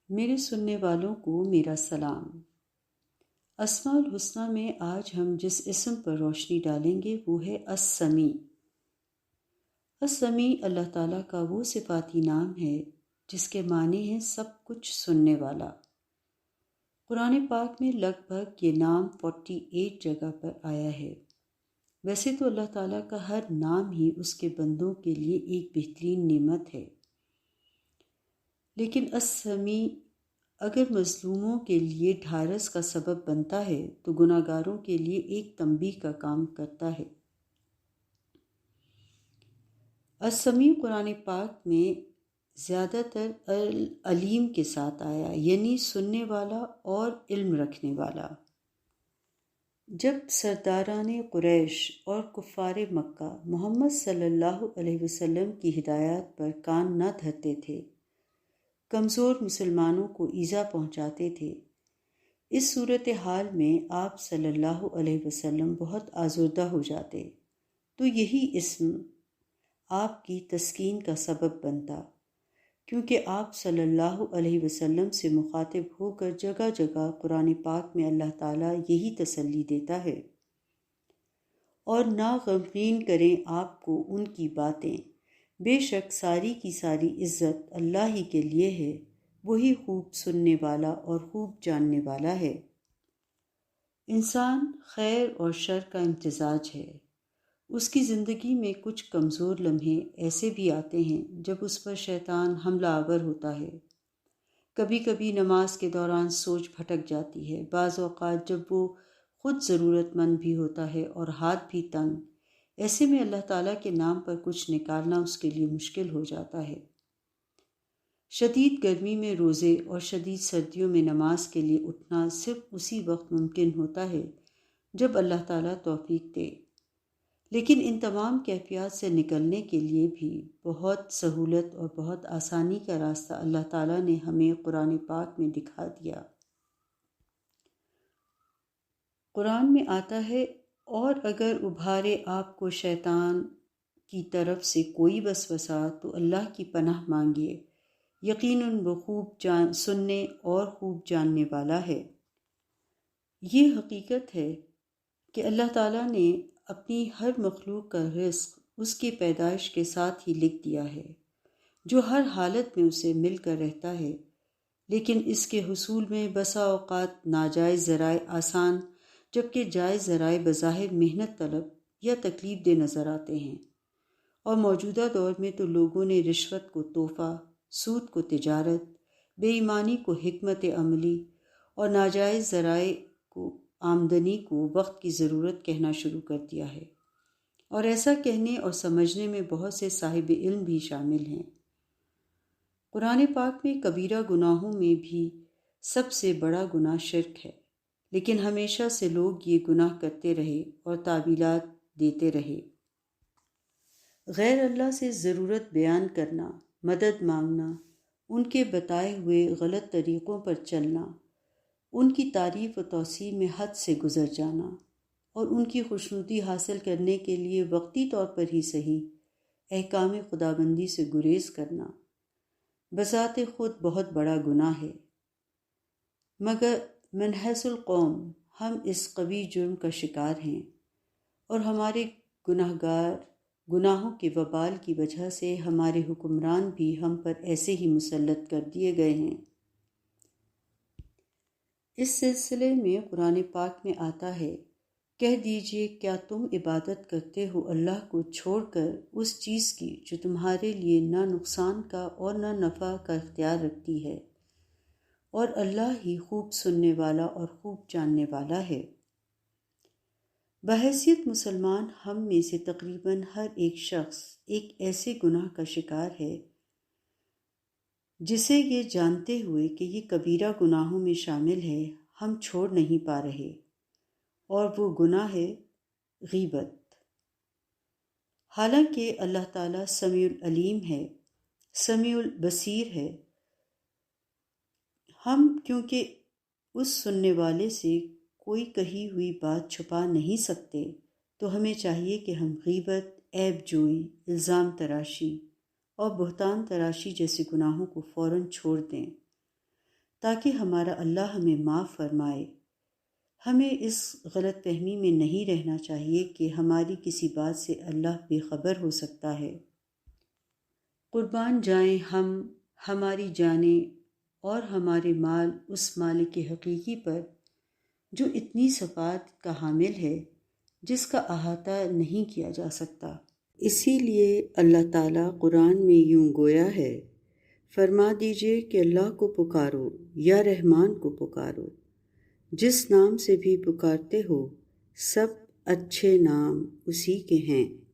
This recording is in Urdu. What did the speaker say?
میرے سننے والوں کو میرا سلام۔ اسماء الحسنی میں آج ہم جس اسم پر روشنی ڈالیں گے وہ ہے السمیع۔ السمیع اللہ تعالیٰ کا وہ صفاتی نام ہے جس کے معنی ہیں سب کچھ سننے والا۔ قرآن پاک میں لگ بھگ یہ نام 48 جگہ پر آیا ہے۔ ویسے تو اللہ تعالیٰ کا ہر نام ہی اس کے بندوں کے لیے ایک بہترین نعمت ہے، لیکن السمیع اگر مظلوموں کے لیے ڈھارس کا سبب بنتا ہے تو گناہ گاروں کے لیے ایک تنبیہ کا کام کرتا ہے۔ السمیع قرآن پاک میں زیادہ تر العلیم کے ساتھ آیا، یعنی سننے والا اور علم رکھنے والا۔ جب سرداران قریش اور کفار مکہ محمد صلی اللہ علیہ وسلم کی ہدایات پر کان نہ دھرتے تھے، کمزور مسلمانوں کو ایذا پہنچاتے تھے، اس صورتحال میں آپ صلی اللہ علیہ وسلم بہت آزردہ ہو جاتے تو یہی اسم آپ کی تسکین کا سبب بنتا، کیونکہ آپ صلی اللہ علیہ وسلم سے مخاطب ہو کر جگہ جگہ قرآن پاک میں اللہ تعالیٰ یہی تسلی دیتا ہے، اور نہ غمگین کریں آپ کو ان کی باتیں، بے شک ساری کی ساری عزت اللہ ہی کے لیے ہے، وہی خوب سننے والا اور خوب جاننے والا ہے۔ انسان خیر اور شر کا امتزاج ہے۔ اس کی زندگی میں کچھ کمزور لمحے ایسے بھی آتے ہیں جب اس پر شیطان حملہ آور ہوتا ہے۔ کبھی کبھی نماز کے دوران سوچ بھٹک جاتی ہے، بعض اوقات جب وہ خود ضرورت مند بھی ہوتا ہے اور ہاتھ بھی تنگ، ایسے میں اللہ تعالیٰ کے نام پر کچھ نکالنا اس کے لیے مشکل ہو جاتا ہے۔ شدید گرمی میں روزے اور شدید سردیوں میں نماز کے لیے اٹھنا صرف اسی وقت ممکن ہوتا ہے جب اللہ تعالیٰ توفیق دے، لیکن ان تمام کیفیات سے نکلنے کے لیے بھی بہت سہولت اور بہت آسانی کا راستہ اللہ تعالیٰ نے ہمیں قرآن پاک میں دکھا دیا۔ قرآن میں آتا ہے، اور اگر ابھارے آپ کو شیطان کی طرف سے کوئی وسوسہ تو اللہ کی پناہ مانگیے، یقیناً وہ خوب سننے اور خوب جاننے والا ہے۔ یہ حقیقت ہے کہ اللہ تعالیٰ نے اپنی ہر مخلوق کا رزق اس کی پیدائش کے ساتھ ہی لکھ دیا ہے، جو ہر حالت میں اسے مل کر رہتا ہے، لیکن اس کے حصول میں بسا اوقات ناجائز ذرائع آسان جبکہ جائز ذرائع بظاہر محنت طلب یا تکلیف دہ نظر آتے ہیں، اور موجودہ دور میں تو لوگوں نے رشوت کو تحفہ، سود کو تجارت، بے ایمانی کو حکمت عملی اور ناجائز ذرائع کو آمدنی کو وقت کی ضرورت کہنا شروع کر دیا ہے، اور ایسا کہنے اور سمجھنے میں بہت سے صاحب علم بھی شامل ہیں۔ قرآن پاک میں کبیرہ گناہوں میں بھی سب سے بڑا گناہ شرک ہے، لیکن ہمیشہ سے لوگ یہ گناہ کرتے رہے اور تعویلات دیتے رہے۔ غیر اللہ سے ضرورت بیان کرنا، مدد مانگنا، ان کے بتائے ہوئے غلط طریقوں پر چلنا، ان کی تعریف و توصیف میں حد سے گزر جانا، اور ان کی خوشنودی حاصل کرنے کے لیے وقتی طور پر ہی صحیح احکام خداوندی سے گریز کرنا بذات خود بہت بڑا گناہ ہے، مگر من حیث القوم ہم اس قوی جرم کا شکار ہیں، اور ہمارے گناہوں کے وبال کی وجہ سے ہمارے حکمران بھی ہم پر ایسے ہی مسلط کر دیے گئے ہیں۔ اس سلسلے میں قرآن پاک میں آتا ہے، کہہ دیجئے کیا تم عبادت کرتے ہو اللہ کو چھوڑ کر اس چیز کی جو تمہارے لیے نہ نقصان کا اور نہ نفع کا اختیار رکھتی ہے، اور اللہ ہی خوب سننے والا اور خوب جاننے والا ہے۔ بحیثیت مسلمان ہم میں سے تقریباً ہر ایک شخص ایک ایسے گناہ کا شکار ہے جسے یہ جانتے ہوئے کہ یہ کبیرہ گناہوں میں شامل ہے ہم چھوڑ نہیں پا رہے، اور وہ گناہ ہے غیبت۔ حالانکہ اللہ تعالیٰ سمیع العلیم ہے، سمیع البصیر ہے، ہم کیونکہ اس سننے والے سے کوئی کہی ہوئی بات چھپا نہیں سکتے تو ہمیں چاہیے کہ ہم غیبت، عیب جوئی، الزام تراشی اور بہتان تراشی جیسے گناہوں کو فوراً چھوڑ دیں، تاکہ ہمارا اللہ ہمیں معاف فرمائے۔ ہمیں اس غلط فہمی میں نہیں رہنا چاہیے کہ ہماری کسی بات سے اللہ بے خبر ہو سکتا ہے۔ قربان جائیں ہم، ہماری جانیں اور ہمارے مال اس مالک حقیقی پر جو اتنی صفات کا حامل ہے جس کا احاطہ نہیں کیا جا سکتا۔ اسی لیے اللہ تعالیٰ قرآن میں یوں گویا ہے، فرما دیجئے کہ اللہ کو پکارو یا رحمان کو پکارو، جس نام سے بھی پکارتے ہو سب اچھے نام اسی کے ہیں۔